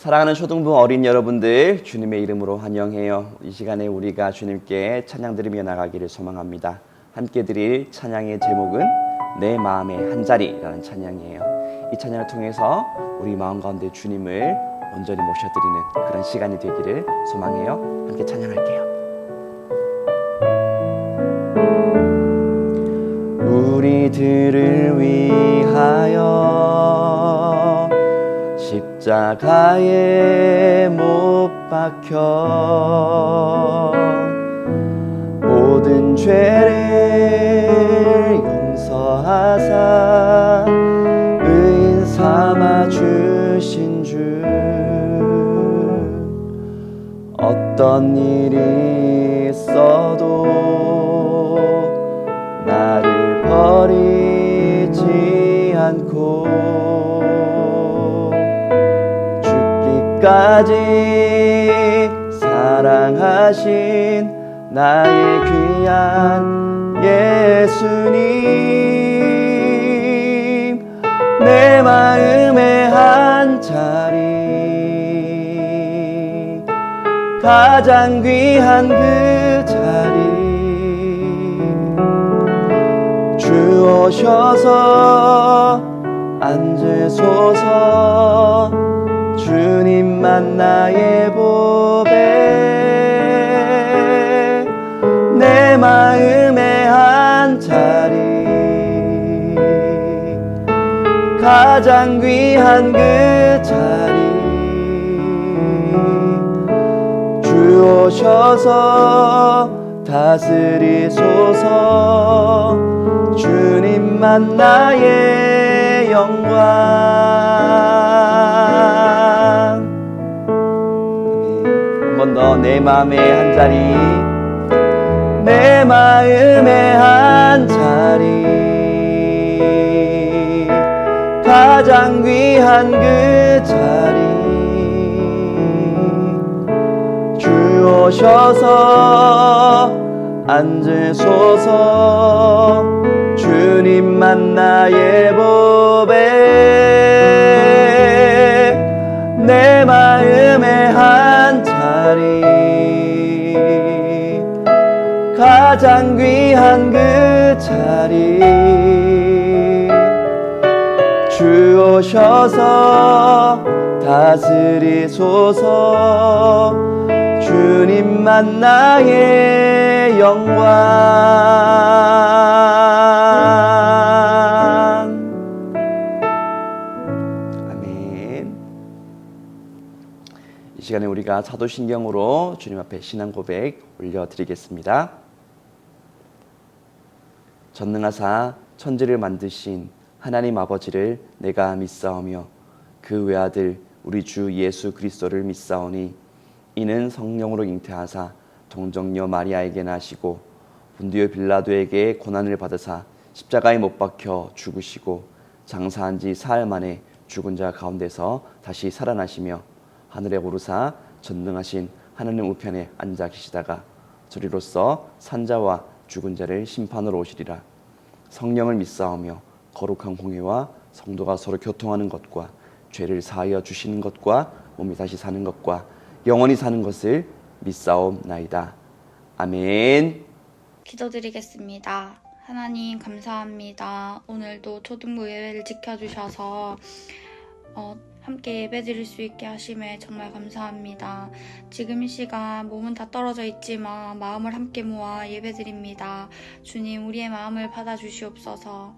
사랑하는 초등부 어린 여러분들, 주님의 이름으로 환영해요. 이 시간에 우리가 주님께 찬양 드리며 나가기를 소망합니다. 함께 드릴 찬양의 제목은 내 마음의 한 자리라는 찬양이에요. 이 찬양을 통해서 우리 마음 가운데 주님을 온전히 모셔드리는 그런 시간이 되기를 소망해요. 함께 찬양할게요. 우리들을 위하여 십자가에 못 박혀 모든 죄를 용서하사 의인 삼아 주신 주, 어떤 일이 있어도 나를 버리지 않고 죽기까지 사랑하신 나의 귀한 예수님, 내 마음의 한 자리, 가장 귀한 그 자리, 주 오셔서 앉으소서. 주님만 나의 보배, 내 마음의 한 자리, 가장 귀한 그 자리, 주 오셔서 다스리소서. 주님만 나의 영광. 한 번 더 내 마음의 한 자리, 내 마음의 한 자리, 가장 귀한 그 자리, 주 오셔서 앉으소서. 주님만 나의 보배, 내 마음의 한 자리, 가장 귀한 그 자리, 주 오셔서 다스리소서. 주님만 나의 영광. 아멘. 이 시간에 우리가 사도신경으로 주님 앞에 신앙 고백 올려드리겠습니다. 전능하사 천지를 만드신 하나님 아버지를 내가 믿사오며 그 외아들 우리 주 예수 그리스도를 믿사오니 이는 성령으로 잉태하사 동정녀 마리아에게 나시고 본디오 빌라도에게 고난을 받으사 십자가에 못 박혀 죽으시고 장사한 지 사흘 만에 죽은 자 가운데서 다시 살아나시며 하늘에 오르사 전능하신 하나님 우편에 앉아 계시다가 저리로서 산자와 죽은 자를 심판으로 오시리라. 성령을 믿사오며 거룩한 공회와 성도가 서로 교통하는 것과 죄를 사하여 주시는 것과 몸이 다시 사는 것과 영원히 사는 것을 믿사옵나이다. 아멘. 기도드리겠습니다. 하나님 감사합니다. 오늘도 초등부 예배를 지켜주셔서 함께 예배드릴 수 있게 하심에 정말 감사합니다. 지금 이 시간 몸은 다 떨어져 있지만 마음을 함께 모아 예배드립니다. 주님, 우리의 마음을 받아주시옵소서.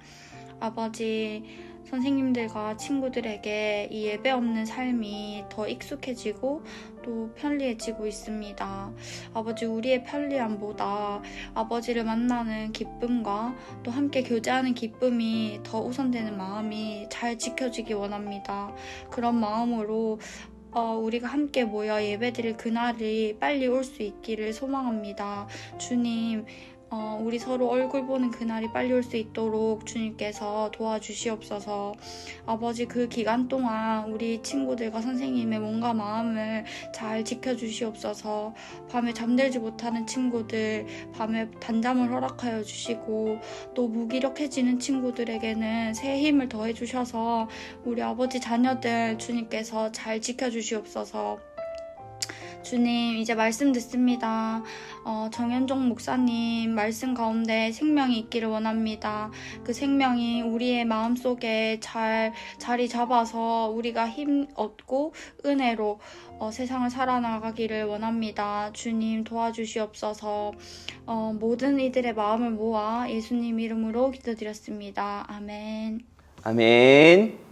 아버지, 선생님들과 친구들에게 이 예배 없는 삶이 더 익숙해지고 또 편리해지고 있습니다. 아버지, 우리의 편리함보다 아버지를 만나는 기쁨과 또 함께 교제하는 기쁨이 더 우선되는 마음이 잘 지켜지기 원합니다. 그런 마음으로 우리가 함께 모여 예배드릴 그날이 빨리 올 수 있기를 소망합니다. 주님, 우리 서로 얼굴 보는 그날이 빨리 올 수 있도록 주님께서 도와주시옵소서. 아버지, 그 기간 동안 우리 친구들과 선생님의 몸과 마음을 잘 지켜주시옵소서. 밤에 잠들지 못하는 친구들, 밤에 단잠을 허락하여 주시고, 또 무기력해지는 친구들에게는 새 힘을 더해 주셔서 우리 아버지 자녀들 주님께서 잘 지켜주시옵소서. 주님, 이제 말씀 듣습니다. 정현종 목사님 말씀 가운데 생명이 있기를 원합니다. 그 생명이 우리의 마음속에 잘 자리 잡아서 우리가 힘 얻고 은혜로 세상을 살아나가기를 원합니다. 주님, 도와주시옵소서. 모든 이들의 마음을 모아 예수님 이름으로 기도드렸습니다. 아멘. 아멘.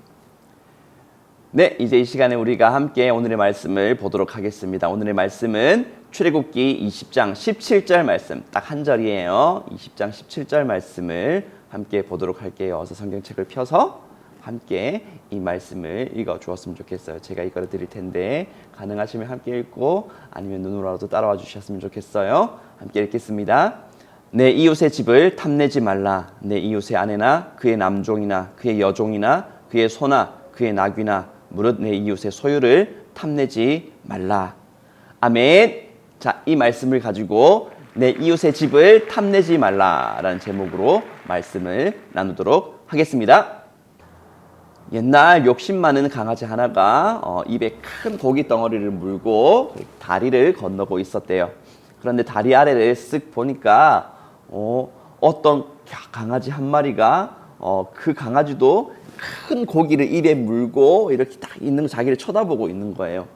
네, 이제 이 시간에 우리가 함께 오늘의 말씀을 보도록 하겠습니다. 오늘의 말씀은 출애굽기 20장 17절 말씀, 딱 한 절이에요. 20장 17절 말씀을 함께 보도록 할게요. 어서 성경책을 펴서 함께 이 말씀을 읽어 주었으면 좋겠어요. 제가 읽어 드릴 텐데 가능하시면 함께 읽고 아니면 눈으로라도 따라와 주셨으면 좋겠어요. 함께 읽겠습니다. 내 이웃의 집을 탐내지 말라. 내 이웃의 아내나 그의 남종이나 그의 여종이나 그의 소나 그의 낙이나 무릇 내 이웃의 소유를 탐내지 말라. 아멘. 자, 이 말씀을 가지고 내 이웃의 집을 탐내지 말라라는 제목으로 말씀을 나누도록 하겠습니다. 옛날 욕심 많은 강아지 하나가 입에 큰 고기 덩어리를 물고 다리를 건너고 있었대요. 그런데 다리 아래를 쓱 보니까 어떤 강아지 한 마리가 그 강아지도 큰 고기를 입에 물고 이렇게 딱 있는 자기를 쳐다보고 있는 거예요.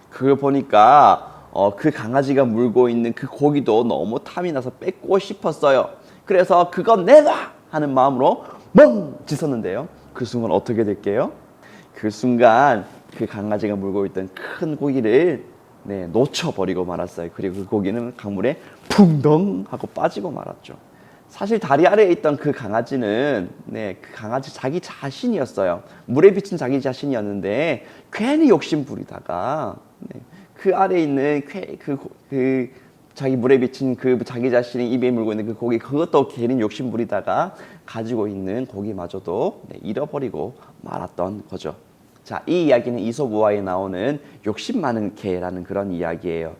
그걸 보니까 그 강아지가 물고 있는 그 고기도 너무 탐이 나서 뺏고 싶었어요. 그래서 그건 내놔 하는 마음으로 멍 짖었는데요. 그 순간 어떻게 될게요? 그 순간 그 강아지가 물고 있던 큰 고기를 놓쳐버리고 말았어요. 그리고 그 고기는 강물에 붕덩 하고 빠지고 말았죠. 사실 다리 아래에 있던 그 강아지는 그 강아지 자기 자신이었어요. 물에 비친 자기 자신이었는데 괜히 욕심 부리다가 그 아래에 있는 그 자기 물에 비친 그 자기 자신이 입에 물고 있는 그 고기, 그것도 괜히 욕심 부리다가 가지고 있는 고기마저도 잃어버리고 말았던 거죠. 자, 이 이야기는 이솝 우화에 나오는 욕심 많은 개라는 그런 이야기예요.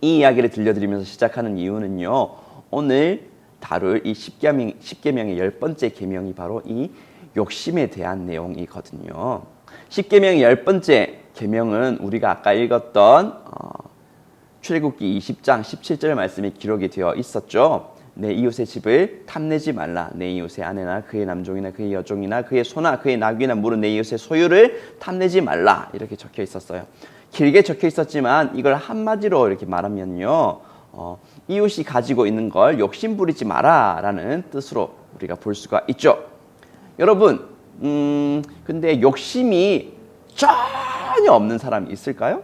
이 이야기를 들려드리면서 시작하는 이유는요, 오늘 다룰 이 10계명의 10번째 계명이 바로 이 욕심에 대한 내용이거든요. 10계명의 10번째 계명은 우리가 아까 읽었던 출애굽기 20장 17절 말씀이 기록이 되어 있었죠. 내 이웃의 집을 탐내지 말라. 내 이웃의 아내나 그의 남종이나 그의 여종이나 그의 소나 그의 낙이나 무릇 내 이웃의 소유를 탐내지 말라. 이렇게 적혀 있었어요. 길게 적혀 있었지만 이걸 한마디로 이렇게 말하면요, 이웃이 가지고 있는 걸 욕심 부리지 마라 라는 뜻으로 우리가 볼 수가 있죠. 여러분, 근데 욕심이 전혀 없는 사람이 있을까요?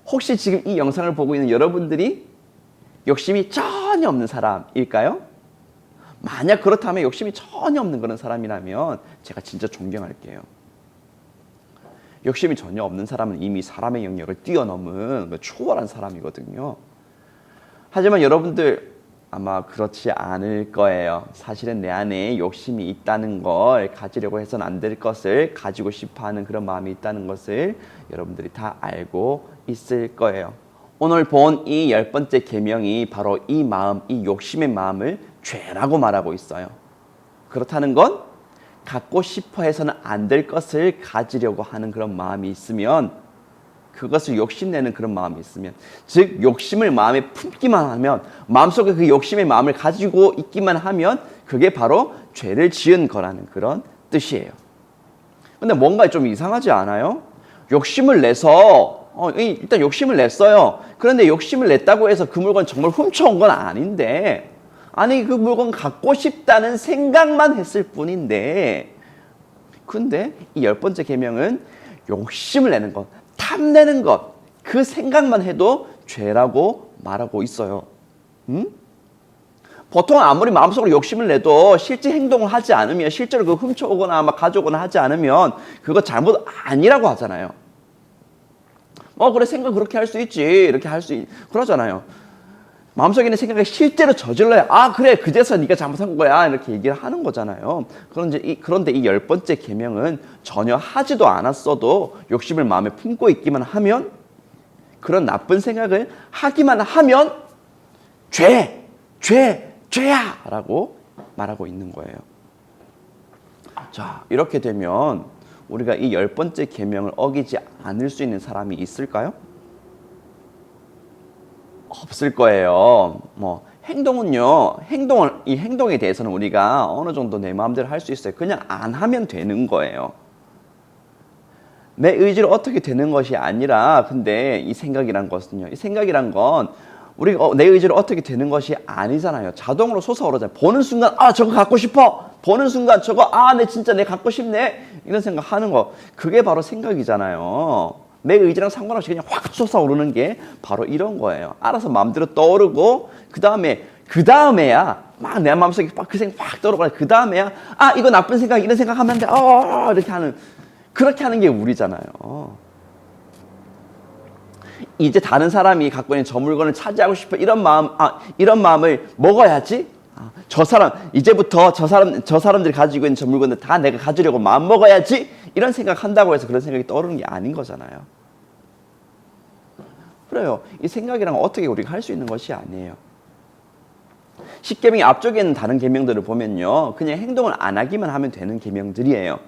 혹시 지금 이 영상을 보고 있는 여러분들이 욕심이 전혀 없는 사람일까요? 만약 그렇다면, 욕심이 전혀 없는 그런 사람이라면 제가 진짜 존경할게요. 욕심이 전혀 없는 사람은 이미 사람의 영역을 뛰어넘은 초월한 사람이거든요. 하지만 여러분들 아마 그렇지 않을 거예요. 사실은 내 안에 욕심이 있다는 걸, 가지려고 해서는 안 될 것을 가지고 싶어하는 그런 마음이 있다는 것을 여러분들이 다 알고 있을 거예요. 오늘 본 이 10번째 계명이 바로 이 마음, 이 욕심의 마음을 죄라고 말하고 있어요. 그렇다는 건 갖고 싶어 해서는 안 될 것을 가지려고 하는 그런 마음이 있으면, 그것을 욕심내는 그런 마음이 있으면, 즉 욕심을 마음에 품기만 하면, 마음속에 그 욕심의 마음을 가지고 있기만 하면 그게 바로 죄를 지은 거라는 그런 뜻이에요. 근데 뭔가 좀 이상하지 않아요? 욕심을 내서 일단 욕심을 냈어요. 그런데 욕심을 냈다고 해서 그 물건 정말 훔쳐온 건 아닌데, 아니 그 물건 갖고 싶다는 생각만 했을 뿐인데, 근데 이 10번째 계명은 욕심을 내는 것, 탐내는 것, 그 생각만 해도 죄라고 말하고 있어요. 보통 아무리 마음속으로 욕심을 내도 실제 행동을 하지 않으면, 실제로 그 훔쳐오거나 막 가져오거나 하지 않으면 그거 잘못 아니라고 하잖아요. 그래, 생각 그렇게 할 수 있지, 이렇게 그러잖아요. 마음속에 있는 생각을 실제로 저질러야 아 그래 그제서 네가 잘못한 거야 이렇게 얘기를 하는 거잖아요. 그런데 이 10번째 계명은 전혀 하지도 않았어도 욕심을 마음에 품고 있기만 하면 그런 나쁜 생각을 하기만 하면 죄야 라고 말하고 있는 거예요. 자, 이렇게 되면 우리가 이 10번째 계명을 어기지 않을 수 있는 사람이 있을까요? 없을 거예요. 뭐 이 행동에 대해서는 우리가 어느 정도 내 마음대로 할 수 있어요. 그냥 안 하면 되는 거예요. 내 의지로 어떻게 되는 것이 아니라 근데 이 생각이란 건 우리가 내 의지로 어떻게 되는 것이 아니잖아요. 자동으로 솟아오르잖아요. 보는 순간 저거 갖고 싶어. 보는 순간 저거 내 갖고 싶네. 이런 생각 하는 거 그게 바로 생각이잖아요. 내 의지랑 상관없이 그냥 확 솟아오르는 게 바로 이런 거예요. 알아서 마음대로 떠오르고 그 다음에야 막 내 마음속에 그 생각 확 떠오르고 그 다음에야 이거 나쁜 생각 이런 생각하면 안 돼. 이렇게 그렇게 하는 게 우리잖아요. 이제 다른 사람이 갖고 있는 저 물건을 차지하고 싶어 이런 마음을 먹어야지. 이제부터 저 사람들이 가지고 있는 저 물건들 다 내가 가지려고 마음 먹어야지. 이런 생각한다고 해서 그런 생각이 떠오르는 게 아닌 거잖아요. 그래요. 이 생각이랑 어떻게 우리가 할 수 있는 것이 아니에요. 십계명의 앞쪽에 있는 다른 계명들을 보면요, 그냥 행동을 안 하기만 하면 되는 계명들이에요.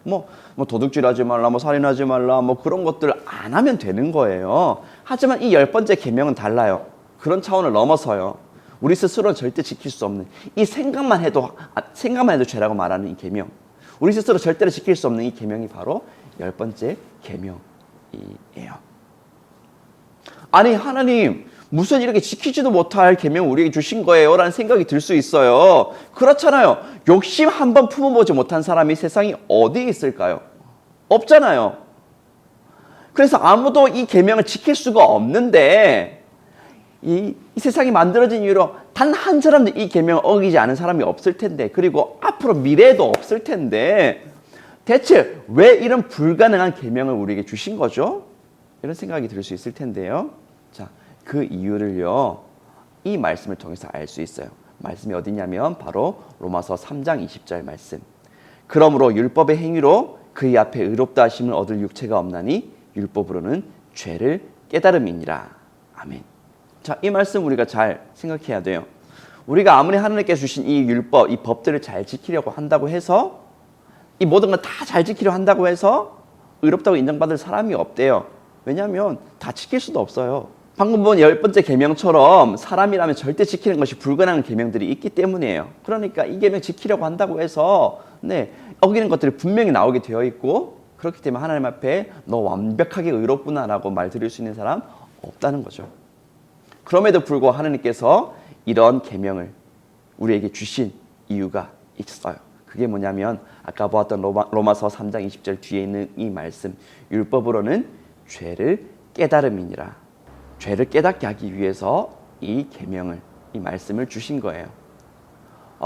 뭐 도둑질하지 말라, 살인하지 말라, 그런 것들을 안 하면 되는 거예요. 하지만 이 10번째 계명은 달라요. 그런 차원을 넘어서요. 우리 스스로는 절대 지킬 수 없는 이 생각만 해도 죄라고 말하는 이 계명. 우리 스스로 절대로 지킬 수 없는 이 계명이 바로 10번째 계명이에요. 아니 하나님 무슨 이렇게 지키지도 못할 계명 우리에게 주신 거예요? 라는 생각이 들 수 있어요. 그렇잖아요. 욕심 한번 품어보지 못한 사람이 세상에 어디에 있을까요? 없잖아요. 그래서 아무도 이 계명을 지킬 수가 없는데 이 세상이 만들어진 이유로 단 한 사람도 이 계명을 어기지 않은 사람이 없을 텐데 그리고 앞으로 미래에도 없을 텐데 대체 왜 이런 불가능한 계명을 우리에게 주신 거죠? 이런 생각이 들 수 있을 텐데요. 자, 그 이유를요, 이 말씀을 통해서 알 수 있어요. 말씀이 어디냐면 바로 로마서 3장 20절 말씀. 그러므로 율법의 행위로 그의 앞에 의롭다 하심을 얻을 육체가 없나니 율법으로는 죄를 깨달음이니라. 아멘. 자, 이 말씀 우리가 잘 생각해야 돼요. 우리가 아무리 하나님께서 주신 이 율법, 이 법들을 잘 지키려고 한다고 해서 이 모든 걸 다 잘 지키려 한다고 해서 의롭다고 인정받을 사람이 없대요. 왜냐하면 다 지킬 수도 없어요. 방금 본 10번째 계명처럼 사람이라면 절대 지키는 것이 불가능한 계명들이 있기 때문이에요. 그러니까 이 계명 지키려고 한다고 해서 어기는 것들이 분명히 나오게 되어 있고 그렇기 때문에 하나님 앞에 너 완벽하게 의롭구나라고 말드릴 수 있는 사람 없다는 거죠. 그럼에도 불구하고 하나님께서 이런 계명을 우리에게 주신 이유가 있어요. 그게 뭐냐면 아까 보았던 로마서 3장 20절 뒤에 있는 이 말씀, 율법으로는 죄를 깨달음이니라. 죄를 깨닫게 하기 위해서 이 계명을, 이 말씀을 주신 거예요.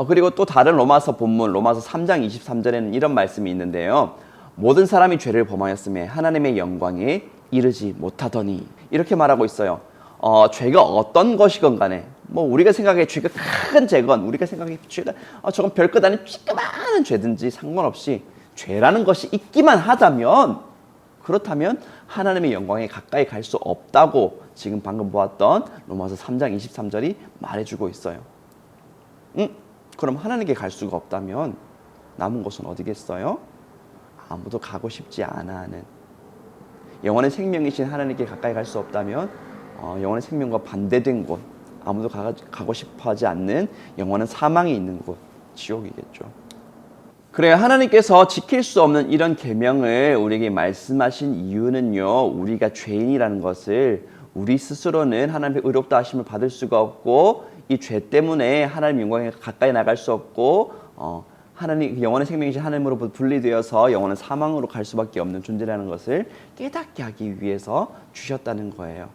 그리고 또 다른 로마서 본문 로마서 3장 23절에는 이런 말씀이 있는데요. 모든 사람이 죄를 범하였음에 하나님의 영광에 이르지 못하더니 이렇게 말하고 있어요. 죄가 어떤 것이건 간에 우리가 생각해 죄가 큰 죄건 우리가 생각해 죄가 저건 별것 아닌 조그마한 죄든지 상관없이 죄라는 것이 있기만 하다면 그렇다면 하나님의 영광에 가까이 갈 수 없다고 지금 방금 보았던 로마서 3장 23절이 말해주고 있어요. 그럼 하나님께 갈 수가 없다면 남은 곳은 어디겠어요? 아무도 가고 싶지 않아 하는 영원의 생명이신 하나님께 가까이 갈 수 없다면 영원의 생명과 반대된 곳, 아무도 가고 싶어하지 않는 영원한 사망에 있는 곳, 지옥이겠죠. 그래요. 하나님께서 지킬 수 없는 이런 계명을 우리에게 말씀하신 이유는요, 우리가 죄인이라는 것을 우리 스스로는 하나님의 의롭다 하심을 받을 수가 없고 이 죄 때문에 하나님 영광에 가까이 나갈 수 없고 하나님 영원의 생명이신 하나님으로부터 분리되어서 영원한 사망으로 갈 수밖에 없는 존재라는 것을 깨닫게 하기 위해서 주셨다는 거예요.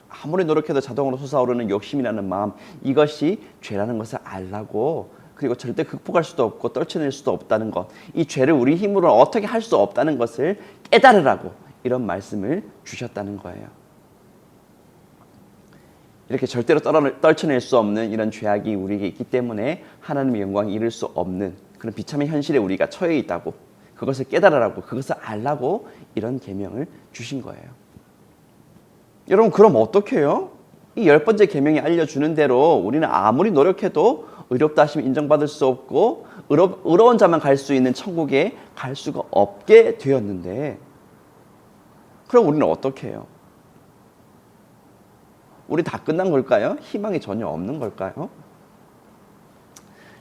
아무리 노력해도 자동으로 솟아오르는 욕심이라는 마음, 이것이 죄라는 것을 알라고, 그리고 절대 극복할 수도 없고 떨쳐낼 수도 없다는 것, 이 죄를 우리 힘으로 어떻게 할 수 없다는 것을 깨달으라고 이런 말씀을 주셨다는 거예요. 이렇게 절대로 떨쳐낼 수 없는 이런 죄악이 우리에게 있기 때문에 하나님의 영광이 이룰 수 없는 그런 비참한 현실에 우리가 처해 있다고, 그것을 깨달으라고, 그것을 알라고 이런 계명을 주신 거예요. 여러분, 그럼 어떻게 해요? 이 10번째 계명이 알려주는 대로 우리는 아무리 노력해도 의롭다 하시면 인정받을 수 없고 의로운 자만 갈 수 있는 천국에 갈 수가 없게 되었는데, 그럼 우리는 어떻게 해요? 우리 다 끝난 걸까요? 희망이 전혀 없는 걸까요?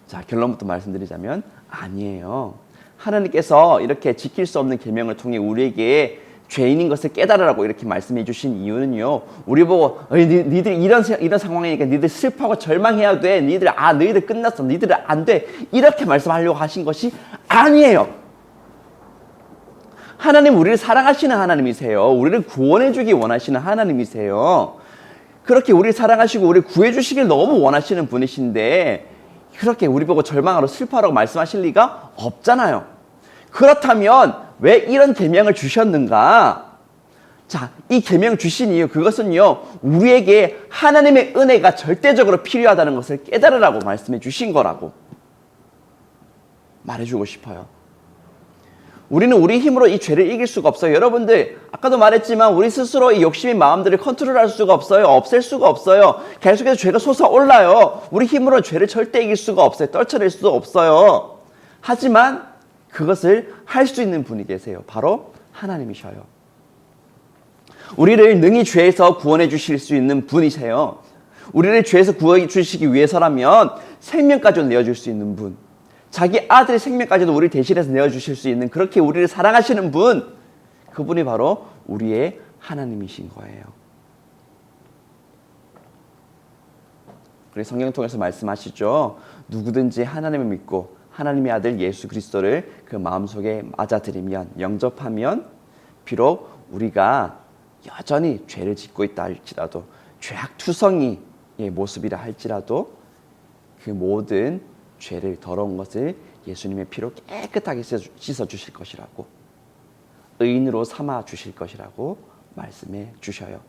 자, 결론부터 말씀드리자면 아니에요. 하나님께서 이렇게 지킬 수 없는 계명을 통해 우리에게 죄인인 것을 깨달으라고 이렇게 말씀해 주신 이유는요, 우리 보고 니들 이런 상황이니까 니들 슬퍼하고 절망해야 돼, 너희들 끝났어, 니들은 안 돼, 이렇게 말씀하려고 하신 것이 아니에요. 하나님 우리를 사랑하시는 하나님이세요. 우리를 구원해 주기 원하시는 하나님이세요. 그렇게 우리를 사랑하시고 우리를 구해 주시길 너무 원하시는 분이신데, 그렇게 우리 보고 절망하고 슬퍼하라고 말씀하실 리가 없잖아요. 그렇다면 왜 이런 계명을 주셨는가? 자, 이 계명을 주신 이유, 그것은요, 우리에게 하나님의 은혜가 절대적으로 필요하다는 것을 깨달으라고 말씀해 주신 거라고 말해주고 싶어요. 우리는 우리 힘으로 이 죄를 이길 수가 없어요. 여러분들, 아까도 말했지만 우리 스스로 이 욕심의 마음들을 컨트롤할 수가 없어요. 없앨 수가 없어요. 계속해서 죄가 솟아올라요. 우리 힘으로 죄를 절대 이길 수가 없어요. 떨쳐낼 수도 없어요. 하지만 그것을 할 수 있는 분이 계세요. 바로 하나님이셔요. 우리를 능히 죄에서 구원해 주실 수 있는 분이세요. 우리를 죄에서 구원해 주시기 위해서라면 생명까지도 내어줄 수 있는 분, 자기 아들의 생명까지도 우리를 대신해서 내어주실 수 있는, 그렇게 우리를 사랑하시는 분, 그분이 바로 우리의 하나님이신 거예요. 그래서 성경 통해서 말씀하시죠. 누구든지 하나님을 믿고 하나님의 아들 예수 그리스도를 그 마음속에 맞아들이면, 영접하면, 비록 우리가 여전히 죄를 짓고 있다 할지라도, 죄악투성이의 모습이라 할지라도 그 모든 죄를, 더러운 것을 예수님의 피로 깨끗하게 씻어주실 것이라고, 의인으로 삼아 주실 것이라고 말씀해 주셔요.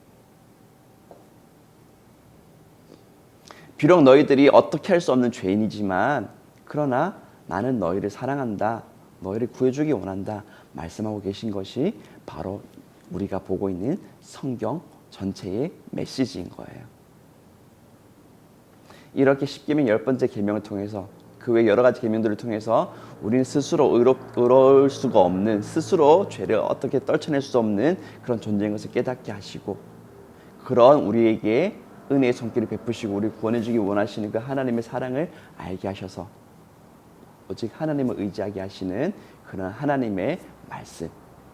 비록 너희들이 어떻게 할 수 없는 죄인이지만, 그러나 나는 너희를 사랑한다, 너희를 구해주기 원한다 말씀하고 계신 것이 바로 우리가 보고 있는 성경 전체의 메시지인 거예요. 이렇게 십계명 10번째 계명을 통해서, 그 외 여러 가지 계명들을 통해서 우리는 스스로 의로울 수가 없는, 스스로 죄를 어떻게 떨쳐낼 수 없는 그런 존재인 것을 깨닫게 하시고, 그런 우리에게 은혜의 손길을 베푸시고 우리를 구원해 주기 원하시는 그 하나님의 사랑을 알게 하셔서 오직 하나님을 의지하게 하시는 그런 하나님의 말씀,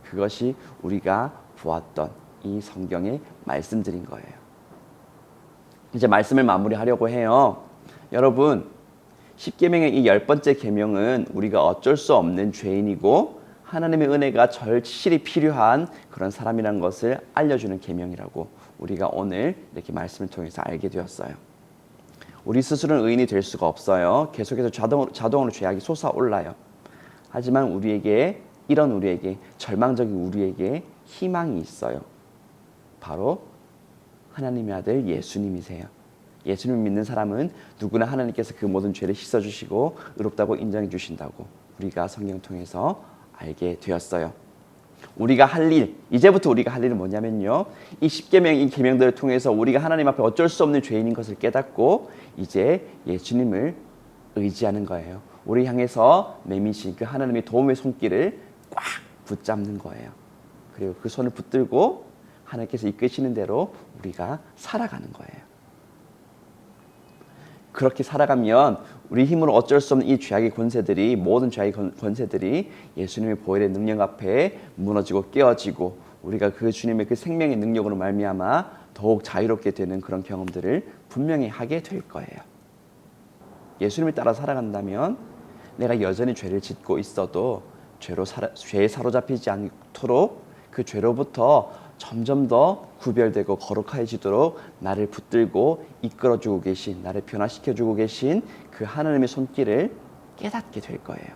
그것이 우리가 보았던 이 성경의 말씀들인 거예요. 이제 말씀을 마무리하려고 해요. 여러분, 십계명의 이 10번째 계명은 우리가 어쩔 수 없는 죄인이고 하나님의 은혜가 절실히 필요한 그런 사람이라는 것을 알려주는 계명이라고 우리가 오늘 이렇게 말씀을 통해서 알게 되었어요. 우리 스스로는 의인이 될 수가 없어요. 계속해서 자동으로 죄악이 솟아올라요. 하지만 우리에게, 이런 우리에게, 절망적인 우리에게 희망이 있어요. 바로 하나님의 아들 예수님이세요. 예수님을 믿는 사람은 누구나 하나님께서 그 모든 죄를 씻어주시고 의롭다고 인정해 주신다고 우리가 성경 통해서 알게 되었어요. 우리가 할 일, 이제부터 우리가 할 일은 뭐냐면요, 이 십계명, 이 계명들을 통해서 우리가 하나님 앞에 어쩔 수 없는 죄인인 것을 깨닫고 이제 예수님을 의지하는 거예요. 우리 향해서 내미신 그 하나님의 도움의 손길을 꽉 붙잡는 거예요. 그리고 그 손을 붙들고 하나님께서 이끄시는 대로 우리가 살아가는 거예요. 그렇게 살아가면 우리 힘으로 어쩔 수 없는 이 죄악의 권세들이, 모든 죄악의 권세들이 예수님의 보혈의 능력 앞에 무너지고 깨어지고 우리가 그 주님의 그 생명의 능력으로 말미암아 더욱 자유롭게 되는 그런 경험들을 분명히 하게 될 거예요. 예수님을 따라 살아간다면 내가 여전히 죄를 짓고 있어도 죄에 사로잡히지 않도록 그 죄로부터 점점 더 구별되고 거룩해지도록 나를 붙들고 이끌어주고 계신, 나를 변화시켜주고 계신 그 하나님의 손길을 깨닫게 될 거예요.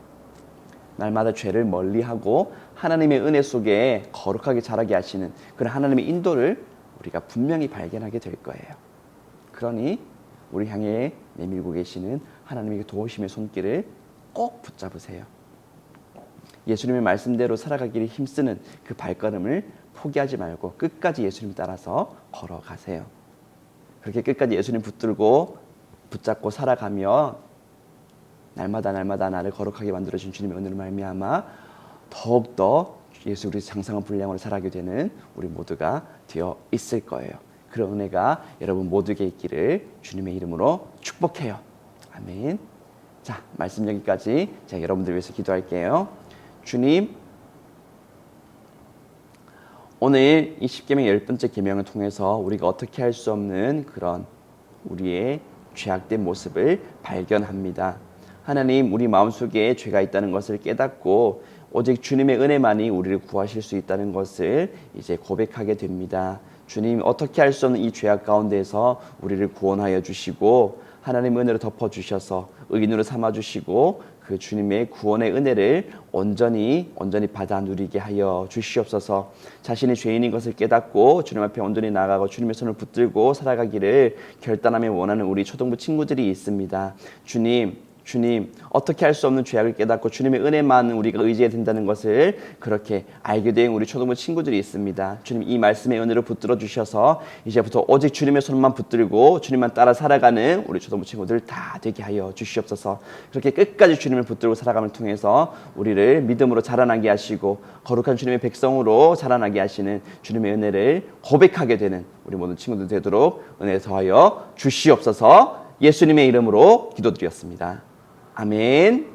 날마다 죄를 멀리하고 하나님의 은혜 속에 거룩하게 자라게 하시는 그런 하나님의 인도를 우리가 분명히 발견하게 될 거예요. 그러니 우리 향해 내밀고 계시는 하나님의 도우심의 손길을 꼭 붙잡으세요. 예수님의 말씀대로 살아가기를 힘쓰는 그 발걸음을 포기하지 말고 끝까지 예수님 따라서 걸어가세요. 그렇게 끝까지 예수님 붙잡고 살아가며 날마다 나를 거룩하게 만들어준 주님의 은혜로 말미암아 더욱더 예수 그리스도 장성한 분량으로 살아가게 되는 우리 모두가 되어 있을 거예요. 그런 은혜가 여러분 모두에게 있기를 주님의 이름으로 축복해요. 아멘. 자, 말씀 여기까지. 제가 여러분들 위해서 기도할게요. 주님, 오늘 이 십계명 10번째 계명을 통해서 우리가 어떻게 할 수 없는 그런 우리의 죄악된 모습을 발견합니다. 하나님, 우리 마음속에 죄가 있다는 것을 깨닫고 오직 주님의 은혜만이 우리를 구하실 수 있다는 것을 이제 고백하게 됩니다. 주님, 어떻게 할 수 없는 이 죄악 가운데에서 우리를 구원하여 주시고 하나님 은혜로 덮어주셔서 의인으로 삼아주시고 그 주님의 구원의 은혜를 온전히 받아 누리게 하여 주시옵소서. 자신이 죄인인 것을 깨닫고 주님 앞에 온전히 나아가고 주님의 손을 붙들고 살아가기를 결단하며 원하는 우리 초등부 친구들이 있습니다. 주님, 어떻게 할 수 없는 죄악을 깨닫고 주님의 은혜만 우리가 의지해야 된다는 것을 그렇게 알게 된 우리 초등부 친구들이 있습니다. 주님, 이 말씀의 은혜로 붙들어 주셔서 이제부터 오직 주님의 손만 붙들고 주님만 따라 살아가는 우리 초등부 친구들 다 되게 하여 주시옵소서. 그렇게 끝까지 주님을 붙들고 살아감을 통해서 우리를 믿음으로 자라나게 하시고 거룩한 주님의 백성으로 자라나게 하시는 주님의 은혜를 고백하게 되는 우리 모든 친구들 되도록 은혜 더하여 주시옵소서. 예수님의 이름으로 기도드렸습니다. 아멘.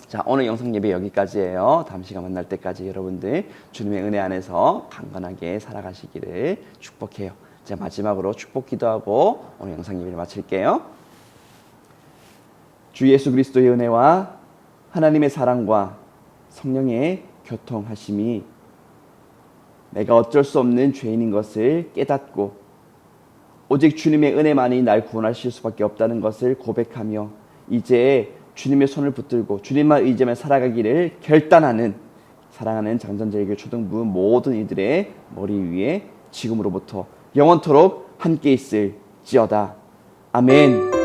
자, 오늘 영상 예배 여기까지예요. 다음 시간 만날 때까지 여러분들 주님의 은혜 안에서 강건하게 살아가시기를 축복해요. 제가 마지막으로 축복 기도하고 오늘 영상 예배를 마칠게요. 주 예수 그리스도의 은혜와 하나님의 사랑과 성령의 교통하심이 내가 어쩔 수 없는 죄인인 것을 깨닫고 오직 주님의 은혜만이 날 구원하실 수밖에 없다는 것을 고백하며 이제 주님의 손을 붙들고 주님만 의지하며 살아가기를 결단하는 사랑하는 장전제일교 초등부 모든 이들의 머리 위에 지금으로부터 영원토록 함께 있을지어다. 아멘.